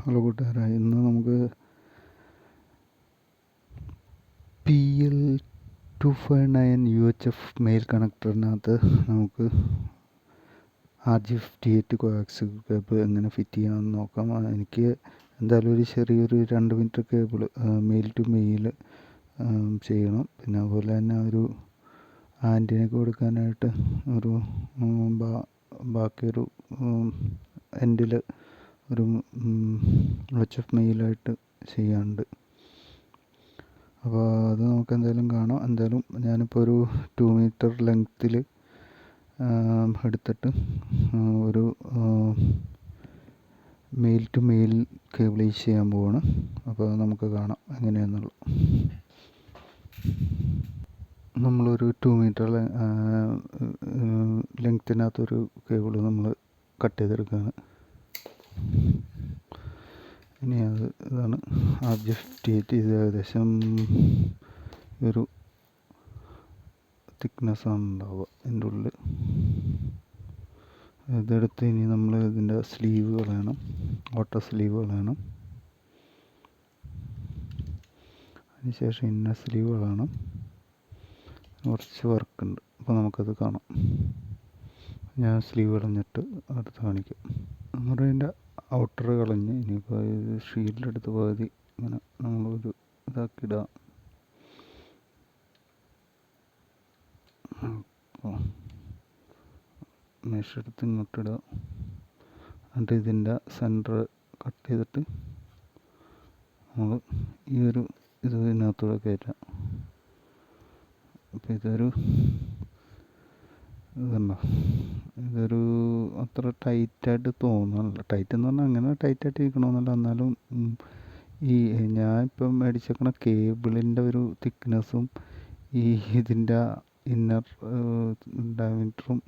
Hello കൂട്ടുകാരെ, ഇന്ന് നമുക്ക് PL259 UHF മെയിൽ കണക്ടറിനകത്ത് നമുക്ക് RG58 കോയാക്സിൽ കേബിൾ എങ്ങനെ ഫിറ്റ് ചെയ്യാമെന്ന് നോക്കാം. എനിക്ക് എന്തായാലും ഒരു ചെറിയൊരു 2 metre cable male to male ചെയ്യണം. പിന്നെ അതുപോലെ തന്നെ ഒരു ആൻറ്റിനയ്ക്ക് കൊടുക്കാനായിട്ട് ഒരു ബാക്കിയൊരു എൻഡിൽ ഒരു UHF മെയിലായിട്ട് ചെയ്യാനുണ്ട്. അപ്പോൾ അത് നമുക്ക് എന്തായാലും കാണാം. എന്തായാലും ഞാനിപ്പോൾ ഒരു 2 മീറ്റർ ലെങ്ത്തിൽ എടുത്തിട്ട് ഒരു മെയിൽ ടു മെയിൽ കേബിളൈസ് ചെയ്യാൻ പോവാണ്. അപ്പോൾ നമുക്ക് കാണാം എങ്ങനെയാണെന്നുള്ളത്. നമ്മളൊരു 2 മീറ്റർ ലെങ്ത്തിനകത്തൊരു കേബിൾ നമ്മൾ കട്ട് ചെയ്തെടുക്കുകയാണ്. ഇനി ഇതാണ് RG58. ഇത് ഏകദേശം ഒരു തിക്നെസ്സാണ് ഉണ്ടാവുക ഇതിൻ്റെ ഉള്ളിൽ. ഇതെടുത്ത് ഇനി നമ്മൾ ഇതിൻ്റെ സ്ലീവ് കളയണം, ഓട്ടർ സ്ലീവ് കളയണം. അതിനുശേഷം ഇന്നർ സ്ലീവ് കളയണം. കുറച്ച് വർക്കുണ്ട്, അപ്പോൾ നമുക്കത് കാണാം. ഞാൻ സ്ലീവ് കളഞ്ഞിട്ട് അടുത്ത് കാണിക്കാം. നമ്മുടെ ഇതിൻ്റെ ഔട്ടർ കളഞ്ഞ് ഇനിയിപ്പോൾ ഇത് ഷീൽഡെടുത്ത് പകുതി ഇങ്ങനെ നമ്മളൊരു ഇതാക്കിയിടുക. മെഷെടുത്ത് ഇങ്ങോട്ടിടുക. എന്നിട്ട് ഇതിൻ്റെ സെൻറ്റർ കട്ട് ചെയ്തിട്ട് നമ്മൾ ഈ ഒരു ഇതിനകത്തൂടെ കയറ്റാം. അപ്പോൾ ഇതൊരു അത്ര ടൈറ്റായിട്ട് തോന്നുന്നില്ല. ടൈറ്റ് എന്ന് പറഞ്ഞാൽ അങ്ങനെ ടൈറ്റായിട്ട് ഇരിക്കണമെന്നില്ല. എന്നാലും ഈ ഞാൻ ഇപ്പം മേടിച്ചേക്കണ കേബിളിൻ്റെ ഒരു തിക്നെസ്സും ഈ ഇതിൻ്റെ ഇന്നർ ഡയമീറ്ററും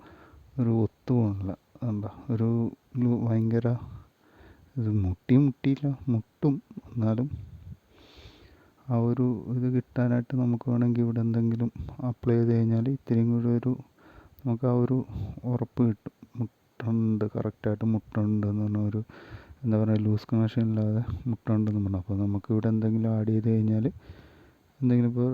ഒരു ഒത്തു പോകണില്ല. എന്താ ഒരു ഭയങ്കര ഇത് മുട്ടിയില്ല, മുട്ടും. എന്നാലും ആ ഒരു ഇത് കിട്ടാനായിട്ട് നമുക്ക് വേണമെങ്കിൽ ഇവിടെ എന്തെങ്കിലും അപ്ലൈ ചെയ്ത് കഴിഞ്ഞാൽ ഇത്തിരിയും കൂടി നമുക്ക് ആ ഒരു ഉറപ്പ് കിട്ടും. മുട്ടുണ്ട്, കറക്റ്റായിട്ട് മുട്ടുണ്ട് എന്ന് പറഞ്ഞാൽ ഒരു എന്താ പറയുക, ലൂസ് കണക്ഷൻ ഇല്ലാതെ മുട്ടുണ്ടെന്ന് പറഞ്ഞു. അപ്പോൾ നമുക്ക് ഇവിടെ എന്തെങ്കിലും ആഡ് ചെയ്ത് കഴിഞ്ഞാൽ എന്തെങ്കിലും ഇപ്പോൾ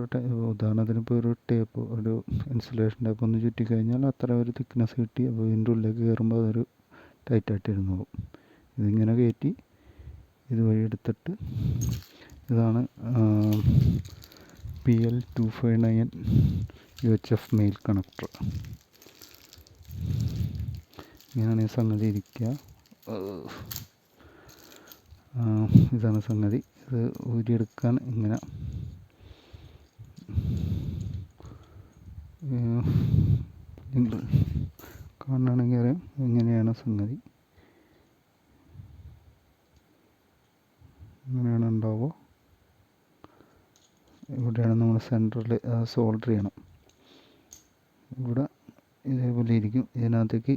ഉദാഹരണത്തിന് ഇപ്പോൾ ഒരു ടേപ്പ്, ഒരു ഇൻസുലേഷൻ ടേപ്പ് ഒന്ന് ചുറ്റിക്കഴിഞ്ഞാൽ അത്ര ഒരു തിക്നെസ് കിട്ടി. അപ്പോൾ ഇതിൻ്റെ ഉള്ളിലേക്ക് കയറുമ്പോൾ അതൊരു ടൈറ്റായിട്ട് ഇരുന്നോളും. ഇതിങ്ങനെ കയറ്റി ഇതുവഴി എടുത്തിട്ട് ഇതാണ് PL259 UHF മെയിൽ കണക്ടർ. ഇങ്ങനെയാണ് ഈ സംഗതി ഇരിക്കുക. ഇതാണ് സംഗതി. ഇത് ഊരിയെടുക്കാൻ ഇങ്ങനെ നിങ്ങൾ കാണുകയാണെങ്കിൽ അറിയാം ഇങ്ങനെയാണ് സംഗതി. ഇങ്ങനെയാണ് ഉണ്ടാവുക. ഇവിടെയാണ് നമ്മൾ സെൻറ്ററിൽ സോൾഡർ ചെയ്യണം. ഇവിടെ ഇതേപോലെ ഇരിക്കും. ഇതിനകത്തേക്ക്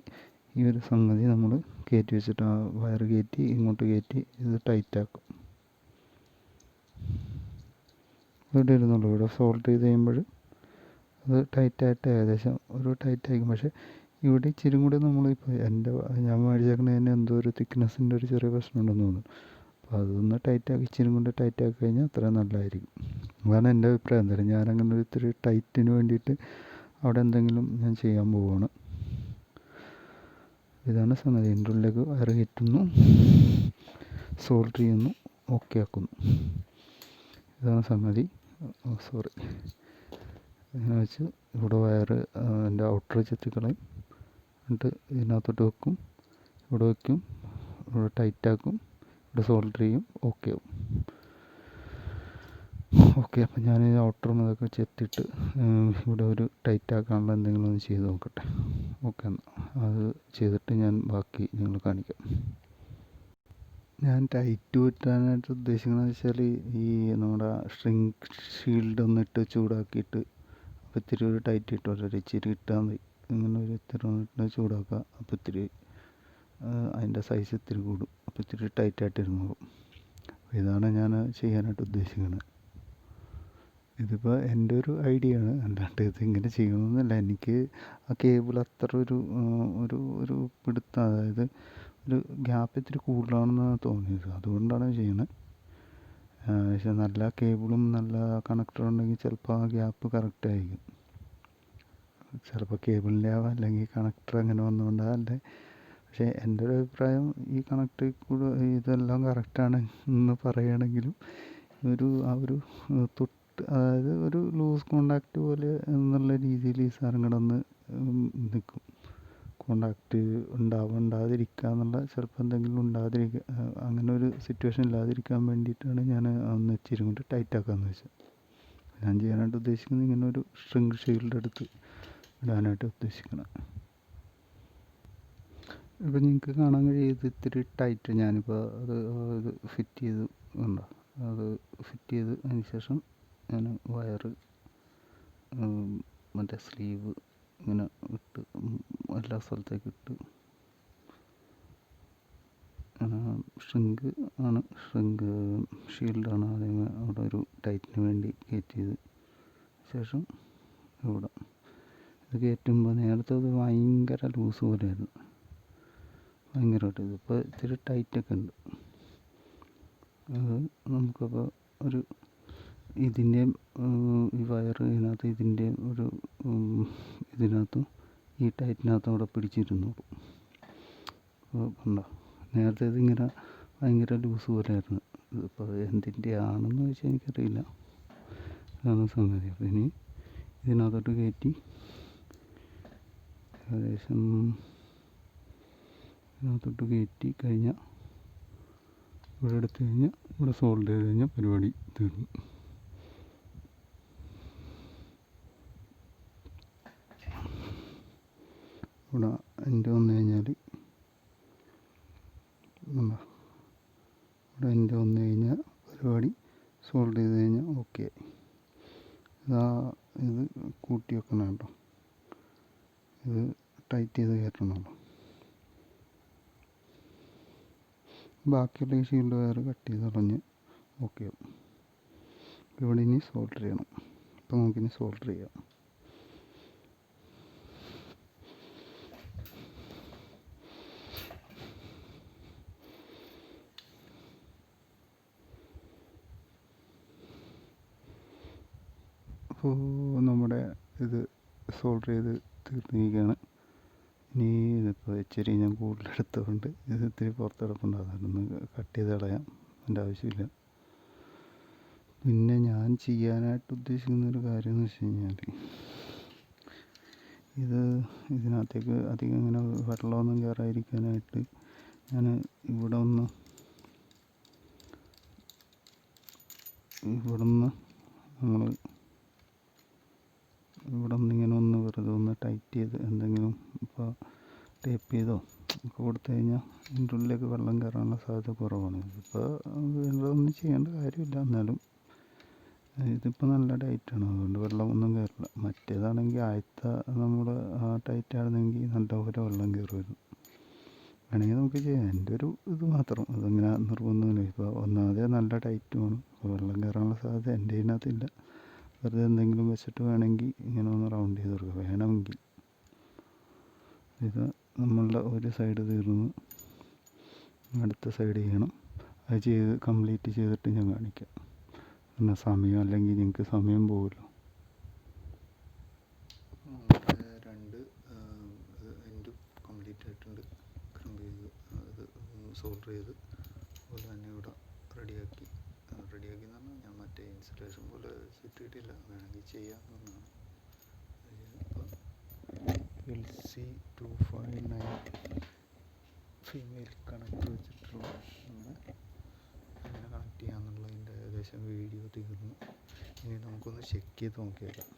ഈ ഒരു സംഗതി നമ്മൾ കയറ്റി വെച്ചിട്ട് ആ വയർ കയറ്റി ഇങ്ങോട്ട് കയറ്റി ഇത് ടൈറ്റാക്കും. ഇവിടെ ഇരുന്നുള്ളൂ. ഇവിടെ സോൾഡർ ചെയ്ത് കഴിയുമ്പോൾ അത് ടൈറ്റായിട്ട് ഏകദേശം ഒരു ടൈറ്റായിരിക്കും. പക്ഷേ ഇവിടെ ഇച്ചിരി കൂടി നമ്മളിപ്പോൾ ഞാൻ മേടിച്ചേക്കുന്നതിന് എന്തോ ഒരു തിക്നെസ്സിൻ്റെ ഒരു ചെറിയ പ്രശ്നമുണ്ടെന്ന് തോന്നുന്നു. അപ്പോൾ അതൊന്ന് ഇച്ചിരി കൊണ്ട് ടൈറ്റാക്കി കഴിഞ്ഞാൽ അത്ര നല്ലതായിരിക്കും. അതാണ് എൻ്റെ അഭിപ്രായം. എന്തായാലും ഞാനങ്ങനെ ഒരു ഇത്തിരി ടൈറ്റിന് വേണ്ടിയിട്ട് അവിടെ എന്തെങ്കിലും ഞാൻ ചെയ്യാൻ പോവുകയാണ്. ഇതാണ് സംഗതി. എൻ്റെ ഉള്ളിലേക്ക് വയർ കയറ്റുന്നു, സോൾഡർ ചെയ്യുന്നു, ഓക്കെ ആക്കുന്നു. ഇതാണ് സംഗതി. ഇങ്ങനെ വെച്ച് ഇവിടെ വയർ എൻ്റെ ഔട്ടർ ചെത്തിക്കളയും. എന്നിട്ട് ഇതിനകത്തോട്ട് വെക്കും, ഇവിടെ വയ്ക്കും, ഇവിടെ ടൈറ്റാക്കും, ഇവിടെ സോൾഡർ ചെയ്യും, ഓക്കെ ആവും. ഓക്കെ, അപ്പം ഞാൻ ഈ ഔട്ടറും ഇതൊക്കെ ചെത്തിയിട്ട് ഇവിടെ ഒരു ടൈറ്റാക്കാനുള്ള എന്തെങ്കിലും ഒന്ന് ചെയ്ത് നോക്കട്ടെ. ഓക്കെ, എന്നാൽ അത് ചെയ്തിട്ട് ഞാൻ ബാക്കി നിങ്ങൾ കാണിക്കാം. ഞാൻ ടൈറ്റ് പറ്റാനായിട്ട് ഉദ്ദേശിക്കുന്നത് വെച്ചാൽ ഈ നമ്മുടെ സ്ട്രിങ് ഷീൽഡ് ഒന്നിട്ട് ചൂടാക്കിയിട്ട് അപ്പോൾ ഇത്തിരി ഒരു ടൈറ്റ് കിട്ടുമല്ലോ, ഒരു ഇച്ചിരി ഇട്ടാൽ മതി. ഇങ്ങനെ ഒരു ഇത്തിരി ഇട്ട് ചൂടാക്കുക. അപ്പോൾ ഇത്തിരി അതിൻ്റെ സൈസ് ഇത്തിരി കൂടും. അപ്പോൾ ഇത്തിരി ടൈറ്റായിട്ട് ഇരുന്നോളും. ഇതാണ് ഞാൻ ചെയ്യാനായിട്ട് ഉദ്ദേശിക്കുന്നത്. ഇതിപ്പോൾ എൻ്റെ ഒരു ഐഡിയ ആണ്, അല്ലാണ്ട് ഇതിങ്ങനെ ചെയ്യണമെന്നല്ല. എനിക്ക് ആ കേബിൾ അത്ര ഒരു പിടുത്തം, അതായത് ഒരു ഗ്യാപ്പ് ഇത്തിരി കൂടുതലാണെന്നാണ് തോന്നിയത്, അതുകൊണ്ടാണ് ചെയ്യുന്നത്. പക്ഷെ നല്ല കേബിളും നല്ല കണക്ടറും ഉണ്ടെങ്കിൽ ചിലപ്പോൾ ആ ഗ്യാപ്പ് കറക്റ്റ് ആയിരിക്കും. ചിലപ്പോൾ കേബിളിൻ്റെ ആവാം, അല്ലെങ്കിൽ കണക്ടർ അങ്ങനെ വന്നുകൊണ്ടാകല്ലേ. പക്ഷേ എൻ്റെ ഒരു അഭിപ്രായം ഈ കണക്ടർ കൂടെ ഇതെല്ലാം കറക്റ്റാണ് എന്ന് പറയുകയാണെങ്കിലും ആ ഒരു തൊട്ട്, അതായത് ഒരു ലൂസ് കോണ്ടാക്റ്റ് പോലെ എന്നുള്ള രീതിയിൽ ഈ സാധനം കിടന്ന് നിൽക്കും. കോണ്ടാക്റ്റ് ഉണ്ടാകാതിരിക്കുക എന്നുള്ള, ചിലപ്പോൾ എന്തെങ്കിലും ഉണ്ടാകാതിരിക്കുക, അങ്ങനെ ഒരു സിറ്റുവേഷൻ ഇല്ലാതിരിക്കാൻ വേണ്ടിയിട്ടാണ് ഞാൻ ഒന്ന് ഇച്ചിരി കൊണ്ട് ടൈറ്റാക്കാമെന്ന് വെച്ചത്. ഞാൻ ചെയ്യാനായിട്ട് ഉദ്ദേശിക്കുന്നത് ഇങ്ങനെ ഒരു സ്ട്രിങ് ഷീൽഡ് എടുത്ത് ഇടാനായിട്ട് ഉദ്ദേശിക്കണം. ഇപ്പം നിങ്ങൾക്ക് കാണാൻ കഴിയും ഇത് ഇത്തിരി ടൈറ്റ്. ഞാനിപ്പോൾ ഇത് ഫിറ്റ് ചെയ്ത് ഉണ്ടോ, അത് ഫിറ്റ് ചെയ്ത് അതിന് ശേഷം ഞാൻ വയറ് മറ്റേ സ്ലീവ് ഇങ്ങനെ ഇട്ട് എല്ലാ സ്ഥലത്തേക്ക് ഇട്ട് ഷ്രിങ്ക് ഷീൽഡാണ് ആദ്യമേ അവിടെ ഒരു ടൈറ്റിന് വേണ്ടി കയറ്റിയത്. ശേഷം ഇവിടെ ഇത് കയറ്റുമ്പോൾ നേരത്തെ അത് ഭയങ്കര ലൂസ് പോലെയായിരുന്നു, ഭയങ്കരമായിട്ട്. ഇതിപ്പോൾ ഇത്തിരി ടൈറ്റൊക്കെ ഉണ്ട്. അത് നമുക്കപ്പോൾ ഒരു ഇതിൻ്റെയും ഈ വയറ് ഇതിനകത്ത് ഇതിൻ്റെയും ഒരു ഇതിനകത്തും ഈ ടൈറ്റിനകത്തും അവിടെ പിടിച്ചിരുന്നോളൂ. കണ്ടോ, നേരത്തെ ഇതിങ്ങനെ ഭയങ്കര ലൂസ് പോലെയായിരുന്നു. ഇതിപ്പോൾ എന്തിൻ്റെ ആണെന്ന് ചോദിച്ചാൽ എനിക്കറിയില്ല, അതാണ് സംഗതി. അപ്പോൾ ഇനി ഇതിനകത്തോട്ട് കയറ്റി ഏകദേശം ഇതിനകത്തോട്ട് കയറ്റി കഴിഞ്ഞാൽ ഇവിടെ എടുത്തു കഴിഞ്ഞാൽ ഇവിടെ സോൾഡ് ചെയ്ത് കഴിഞ്ഞാൽ പരിപാടി തീർന്നു. ഇവിടെ എൻ്റെ വന്നു കഴിഞ്ഞാൽ ഇവിടെ എൻ്റെ വന്നു കഴിഞ്ഞാൽ പരിപാടി സോൾഡ് ചെയ്ത് കഴിഞ്ഞാൽ ഓക്കെ. ഇത് കൂട്ടി വെക്കണം കേട്ടോ, ഇത് ടൈറ്റ് ചെയ്ത് കയറ്റണമല്ലോ. ബാക്കിയുള്ള ഈ ഷീൽഡ് വയർ കട്ട് ചെയ്ത് കളഞ്ഞ് ഓക്കെ ആവും. ഇവിടെ ഇനി സോൾഡർ ചെയ്യണം. അപ്പോൾ നമുക്കിനി സോൾഡർ ചെയ്യാം. അപ്പോൾ നമ്മുടെ ഇത് സോൾഡർ ചെയ്ത് തീർന്നിരിക്കുകയാണ്. ഇനി ഇതിപ്പോൾ ഇച്ചിരി ഞാൻ കൂടുതലെടുത്തതുകൊണ്ട് ഇത് ഇത്തിരി പുറത്തെടുപ്പുണ്ട്, അതൊന്ന് കട്ട് ചെയ്ത് കളയാം, അതിൻ്റെ ആവശ്യമില്ല. പിന്നെ ഞാൻ ചെയ്യാനായിട്ട് ഉദ്ദേശിക്കുന്നൊരു കാര്യം എന്ന് വെച്ച് കഴിഞ്ഞാൽ, ഇതിനകത്തേക്ക് അധികം ഇങ്ങനെ വെള്ളമൊന്നും കയറാതിരിക്കാനായിട്ട് ഞാൻ ഇവിടുന്ന് ഇങ്ങനെ ഒന്ന് വെറുതെ ഒന്ന് ടൈറ്റ് ചെയ്ത് എന്തെങ്കിലും ഇപ്പോൾ ടേപ്പ് ചെയ്തോ ഒക്കെ കൊടുത്തു കഴിഞ്ഞാൽ ഇതിൻ്റെ ഉള്ളിലേക്ക് വെള്ളം കയറാനുള്ള സാധ്യത കുറവാണ്. ഇതിപ്പോൾ വെള്ളമൊന്നും ചെയ്യേണ്ട കാര്യമില്ല, എന്നാലും ഇതിപ്പോൾ നല്ല ടൈറ്റാണ്, അതുകൊണ്ട് വെള്ളമൊന്നും കയറില്ല. മറ്റേതാണെങ്കിൽ ആദ്യത്തെ നമ്മൾ ടൈറ്റായിരുന്നെങ്കിൽ നല്ലപോലെ വെള്ളം കയറുമായിരുന്നു. വേണമെങ്കിൽ നമുക്ക് ചെയ്യാം, എൻ്റെ ഒരു ഇത് മാത്രം, അതങ്ങനെ നിർബന്ധമില്ല. ഇപ്പോൾ ഒന്നാമതേ നല്ല ടൈറ്റുമാണ്, വെള്ളം കയറാനുള്ള സാധ്യത എൻ്റെ ഇതിനകത്തില്ല. വെറുതെ എന്തെങ്കിലും വെച്ചിട്ട് വേണമെങ്കിൽ ഇങ്ങനെ ഒന്ന് റൗണ്ട് ചെയ്ത് കൊടുക്കുക വേണമെങ്കിൽ. ഇത് നമ്മളുടെ ഒരു സൈഡ് തീർന്ന് അടുത്ത സൈഡ് ചെയ്യണം. അത് കംപ്ലീറ്റ് ചെയ്തിട്ട് ഞാൻ കാണിക്കാം. പിന്നെ സമയം, അല്ലെങ്കിൽ നിങ്ങൾക്ക് സമയം പോകുമല്ലോ. രണ്ട് എൻഡ് കംപ്ലീറ്റ് ആയിട്ടുണ്ട്, ക്രംപ് ചെയ്ത് അത് സോൾഡർ ചെയ്ത് അതുപോലെ തന്നെ ഇവിടെ റെഡിയാക്കി എന്ന് പറഞ്ഞാൽ ഞാൻ മറ്റേ ഇൻസുലേഷൻ പോലെ ചുറ്റിയിട്ടില്ല, വേണമെങ്കിൽ ചെയ്യാമെന്നാണ്. LC259 ഫീമെയിൽ കണക്ട് വെച്ചിട്ടുള്ള അങ്ങനെ കണക്ട് ചെയ്യാമെന്നുള്ളതിൻ്റെ ഏകദേശം വീഡിയോ തീർന്നു. ഇനി നമുക്കൊന്ന് ചെക്ക് ചെയ്ത് നോക്കിയേക്കാം.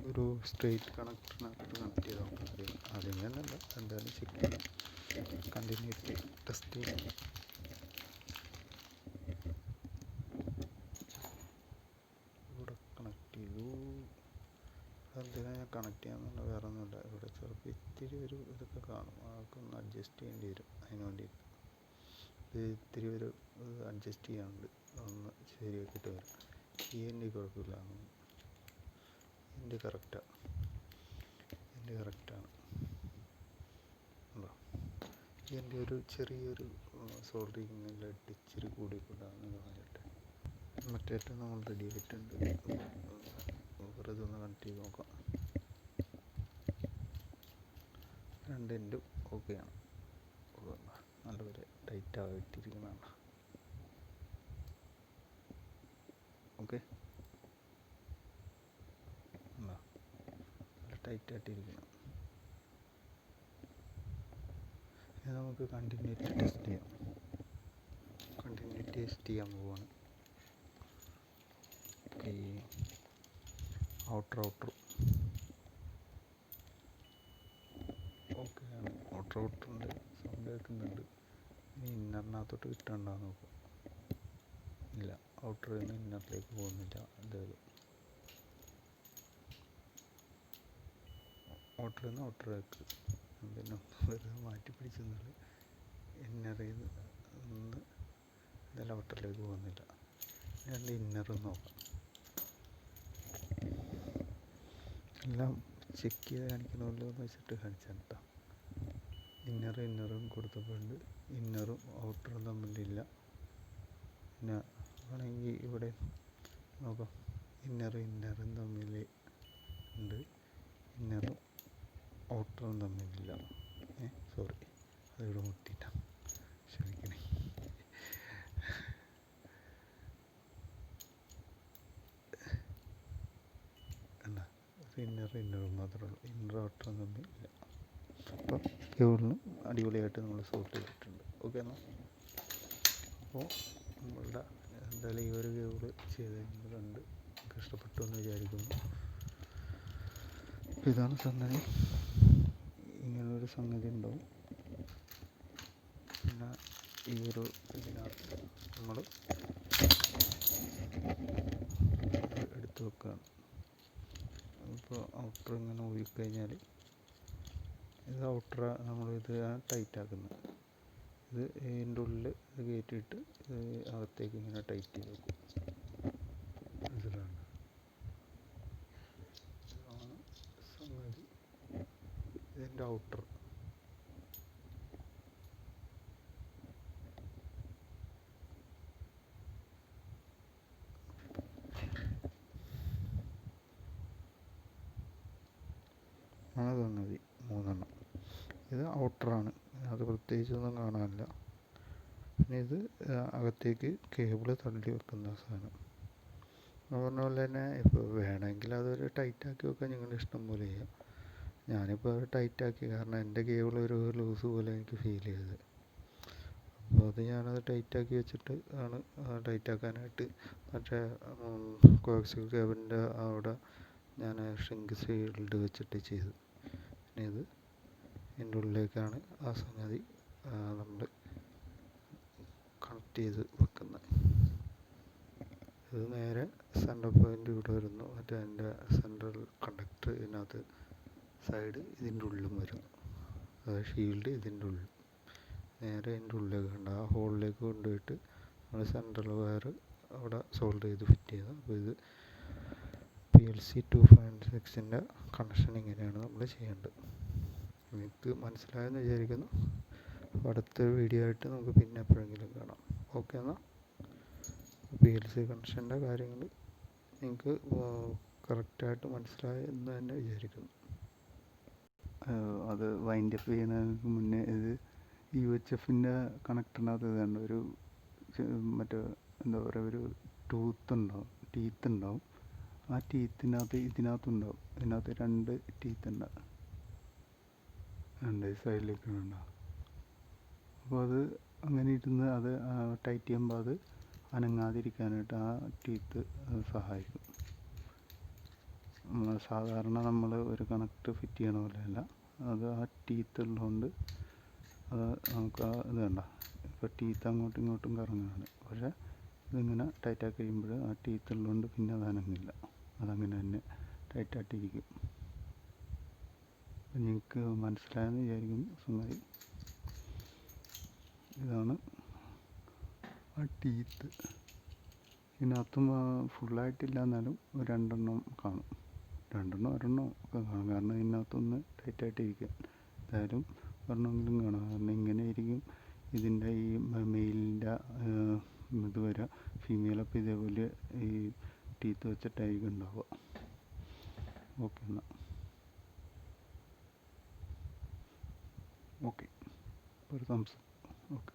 ഒരു സ്ട്രെയിറ്റ് കണക്ടറിനകത്ത് കണക്ട് ചെയ്ത് നോക്കാം. ആദ്യമേ എന്നല്ല, എന്തായാലും ചെക്ക് ചെയ്യാം, കണ്ടിന്യൂറ്റി ടെസ്റ്റ് ചെയ്യാം. ഇവിടെ കണക്ട് ചെയ്തു. എന്തിനാ ഞാൻ കണക്ട് ചെയ്യാമെന്നുള്ള വേറെ ഒന്നുമില്ല, ഇവിടെ ചിലപ്പോൾ ഇത്തിരി ഒരു ഇതൊക്കെ കാണും, അതൊക്കെ ഒന്ന് അഡ്ജസ്റ്റ് ചെയ്യേണ്ടി വരും. അതിന് വേണ്ടിയിട്ട് ഇത് ഇത്തിരി ഒരു അഡ്ജസ്റ്റ് ചെയ്യാനുണ്ട്, ഒന്ന് ശരിയാക്കിയിട്ട് വരാം. ഈ എൻ്റെ കുഴപ്പമില്ല, എൻ്റെ കറക്റ്റാണ്. പോയിൻ്റ് കറക്റ്റാണ്. ഇതിൻ്റെ ഒരു ചെറിയൊരു സോൾഡറിങ്ങിൽ ഇച്ചിരി കൂടിക്കൂടാന്ന് പറയട്ടെ. മറ്റേറ്റ നമ്മൾ റെഡി ആയിട്ടുണ്ട്. വെറുതെ ഒന്ന് കണക്ട് ചെയ്ത് നോക്കാം. രണ്ടിൻ്റും ഓക്കെയാണ്. നല്ലപോലെ ടൈറ്റ് ആയിട്ടിരിക്കുന്നതാണ്. ഓക്കെ, നല്ല ടൈറ്റായിട്ടിരിക്കണം. ഇനി നമുക്ക് കണ്ടിന്യൂറ്റി ടെസ്റ്റ് ചെയ്യാം. കണ്ടിന്യൂറ്റി ടെസ്റ്റ് ചെയ്യാൻ പോവാണ്. ഈ ഔട്ടർ ഓക്കെയാണ്. ഔട്ടറിൻ്റെ സൗണ്ട് കേൾക്കുന്നുണ്ട്. ഇനി ഇന്നറിനകത്തോട്ട് കിട്ടണ്ടാന്ന് നോക്കും. ഇല്ല, ഔട്ടറിൽ നിന്ന് ഇന്നറിലേക്ക് പോകുന്നില്ല. എന്തായാലും ഔട്ടറിൽ നിന്ന് ഔട്ടറിലേക്ക് പിന്നെ വെറുതെ മാറ്റി പിടിച്ചെന്നുള്ളത്. ഇന്നറിൽ നിന്ന് എന്തായാലും ഔട്ടറിലേക്ക് പോകുന്നില്ല. രണ്ട് ഇന്നറും നോക്കാം. എല്ലാം ചെക്ക് ചെയ്ത് കാണിക്കണമല്ലോ എന്ന് വെച്ചിട്ട് കാണിച്ചാൽ കേട്ടോ. ഇന്നറും കൊടുത്തപ്പോഴുണ്ട്. ഇന്നറും ഔട്ടറും തമ്മിലില്ല. പിന്നെ ആണെങ്കിൽ ഇവിടെ നോക്കാം. ഇന്നറും തമ്മിൽ ഉണ്ട്. ഇന്നറും ഔട്ടറും തമ്മിലില്ല. സോറി, അതിവിടെ മുട്ടിയിട്ടാ, ക്ഷമിക്കണേ. ഇന്നറും മാത്രമേ ഉള്ളൂ. ഇന്നറും ഔട്ടറും തമ്മിലില്ല. അപ്പോൾ കേബിളിനും അടിപൊളിയായിട്ട് നമ്മൾ സോൾട്ട് ചെയ്തിട്ടുണ്ട്. ഓക്കെ എന്നാൽ അപ്പോൾ നമ്മളുടെ എന്തായാലും ഈ ഒരു കേബിൾ ചെയ്തതിന് കണ്ട് ഇഷ്ടപ്പെട്ടു എന്ന് വിചാരിക്കുന്നു. അപ്പോൾ ഇതാണ് സംഗതി. ഇങ്ങനൊരു സംഗതി ഉണ്ടാവും. പിന്നെ ഈ ഒരു ഇതിനകത്ത് നമ്മൾ എടുത്ത് വെക്കുകയാണ്. ഇപ്പോൾ ഔട്ടർ ഇങ്ങനെ ഊരിക്കഴിഞ്ഞാൽ ഇത് ഔട്ടർ നമ്മളിത് ടൈറ്റ് ആക്കുന്നത്. ഇത് ഇതിൻ്റെ ഉള്ളിൽ ഇത് കയറ്റിയിട്ട് അകത്തേക്ക് ഇങ്ങനെ ടൈറ്റ് ചെയ്ത് വെക്കും. ഇതിലാണ് സംഗതി. ഇതിൻ്റെ ഔട്ടർ ആണ് സംഗതി. 3 എണ്ണം. ഇത് ഔട്ടറാണ്. അത് പ്രത്യേകിച്ചൊന്നും കാണാനില്ല. പിന്നെ ഇത് അകത്തേക്ക് കേബിൾ തള്ളി വെക്കുന്ന സാധനം. പറഞ്ഞ പോലെ തന്നെ ഇപ്പോൾ വേണമെങ്കിൽ അതൊരു ടൈറ്റാക്കി വെക്കാൻ നിങ്ങളുടെ ഇഷ്ടം പോലെ ചെയ്യാം. ഞാനിപ്പോൾ അത് ടൈറ്റാക്കി, കാരണം എൻ്റെ കേബിൾ ഒരു ലൂസ് പോലെ എനിക്ക് ഫീൽ ചെയ്തത്. അപ്പോൾ അത് ഞാനത് ടൈറ്റാക്കി വെച്ചിട്ട് ആണ് ടൈറ്റാക്കാനായിട്ട് മറ്റേ കോക്സിയൽ കേബിളിൻ്റെ അവിടെ ഞാൻ ഷ്രിങ്ക് ഷീൽഡ് വെച്ചിട്ട് ചെയ്തു. പിന്നെ ഇത് ഇതിൻ്റെ ഉള്ളിലേക്കാണ് ആ സംഗതി നമ്മൾ കണക്ട് ചെയ്ത് വെക്കുന്നത്. ഇത് നേരെ സെൻറ്റർ പോയിൻ്റ് ഇവിടെ വരുന്നു. മറ്റേ അതിൻ്റെ സെൻട്രൽ കണ്ടക്ടർ ഇതിനകത്ത് സൈഡ് ഇതിൻ്റെ ഉള്ളിലും വരുന്നു. അതായത് ഷീൽഡ് ഇതിൻ്റെ ഉള്ളിൽ നേരെ ഇതിൻ്റെ ഉള്ളിലേക്ക് ഉണ്ട്. ആ ഹോളിലേക്ക് കൊണ്ടുപോയിട്ട് നമ്മൾ സെൻട്രൽ വയർ അവിടെ സോൾഡർ ചെയ്ത് ഫിറ്റ് ചെയ്തു. അപ്പോൾ ഇത് PLC 2.6ൻ്റെ കണക്ഷൻ ഇങ്ങനെയാണ് നമ്മൾ ചെയ്യേണ്ടത്. നിങ്ങൾക്ക് മനസ്സിലായെന്ന് വിചാരിക്കുന്നു. അപ്പോൾ അടുത്ത വീഡിയോ ആയിട്ട് നമുക്ക് പിന്നെ എപ്പോഴെങ്കിലും കാണാം. ഓക്കെ എന്നാൽ PLC കണക്ഷൻ്റെ കാര്യങ്ങൾ നിങ്ങൾക്ക് കറക്റ്റായിട്ട് മനസ്സിലായി എന്ന് തന്നെ വിചാരിക്കുന്നു. അത് വൈൻഡ് അപ്പ് ചെയ്യുന്നതിന് മുന്നേ ഇത് UHFൻ്റെ കണക്ടറിനകത്ത് ഇതുണ്ട് ഒരു മറ്റേ എന്താ പറയുക, ഒരു ടീത്ത് ഉണ്ടാവും. ആ ടീത്തിനകത്ത് ഇതിനകത്തുണ്ടാവും. ഇതിനകത്ത് 2 ടീത്ത് ഉണ്ടാവും. സൈഡിലേക്ക് ഉണ്ടാവും. അപ്പോൾ അത് അങ്ങനെ ഇരുന്ന് അത് ടൈറ്റ് ചെയ്യുമ്പോൾ അത് അനങ്ങാതിരിക്കാനായിട്ട് ആ ടീത്ത് സഹായിക്കും. സാധാരണ നമ്മൾ ഒരു കണക്ട് ഫിറ്റ് ചെയ്യണ പോലെയല്ല, അത് ആ ടീത്ത് ഉള്ളതുകൊണ്ട് അത് നമുക്ക് ഇത് വേണ്ട. ഇപ്പോൾ ടീത്ത് അങ്ങോട്ടും ഇങ്ങോട്ടും കറങ്ങുകയാണ്. പക്ഷേ ഇതിങ്ങനെ ടൈറ്റാക്കി കഴിയുമ്പോൾ ആ ടീത്ത് ഉള്ളതുകൊണ്ട് പിന്നെ അത് അനങ്ങില്ല. അതങ്ങനെ തന്നെ ടൈറ്റായിട്ടിരിക്കും. അപ്പം നിങ്ങൾക്ക് മനസ്സിലായെന്ന് വിചാരിക്കുന്നു സംഗതി. ഇതാണ് ആ ടീത്ത്. ഇതിനകത്തും ഫുള്ളായിട്ടില്ല, എന്നാലും 2 എണ്ണം കാണും. രണ്ടെണ്ണം ഒരെണ്ണം ഒക്കെ കാണും, കാരണം ഇതിനകത്തൊന്ന് ടൈറ്റായിട്ടിരിക്കുക. എന്തായാലും ഒരെണ്ണമെങ്കിലും കാണാം, കാരണം ഇങ്ങനെ ആയിരിക്കും ഇതിൻ്റെ ഈ മെയിലിൻ്റെ ഇത് വരിക. ഫീമെയിലപ്പോൾ ഇതേപോലെ ഈ ടീത്ത് വെച്ചിട്ടായിരിക്കും ഉണ്ടാവുക. ഓക്കെ എന്നാൽ ഓക്കെ, ഒരു തംസ്. ഓക്കെ.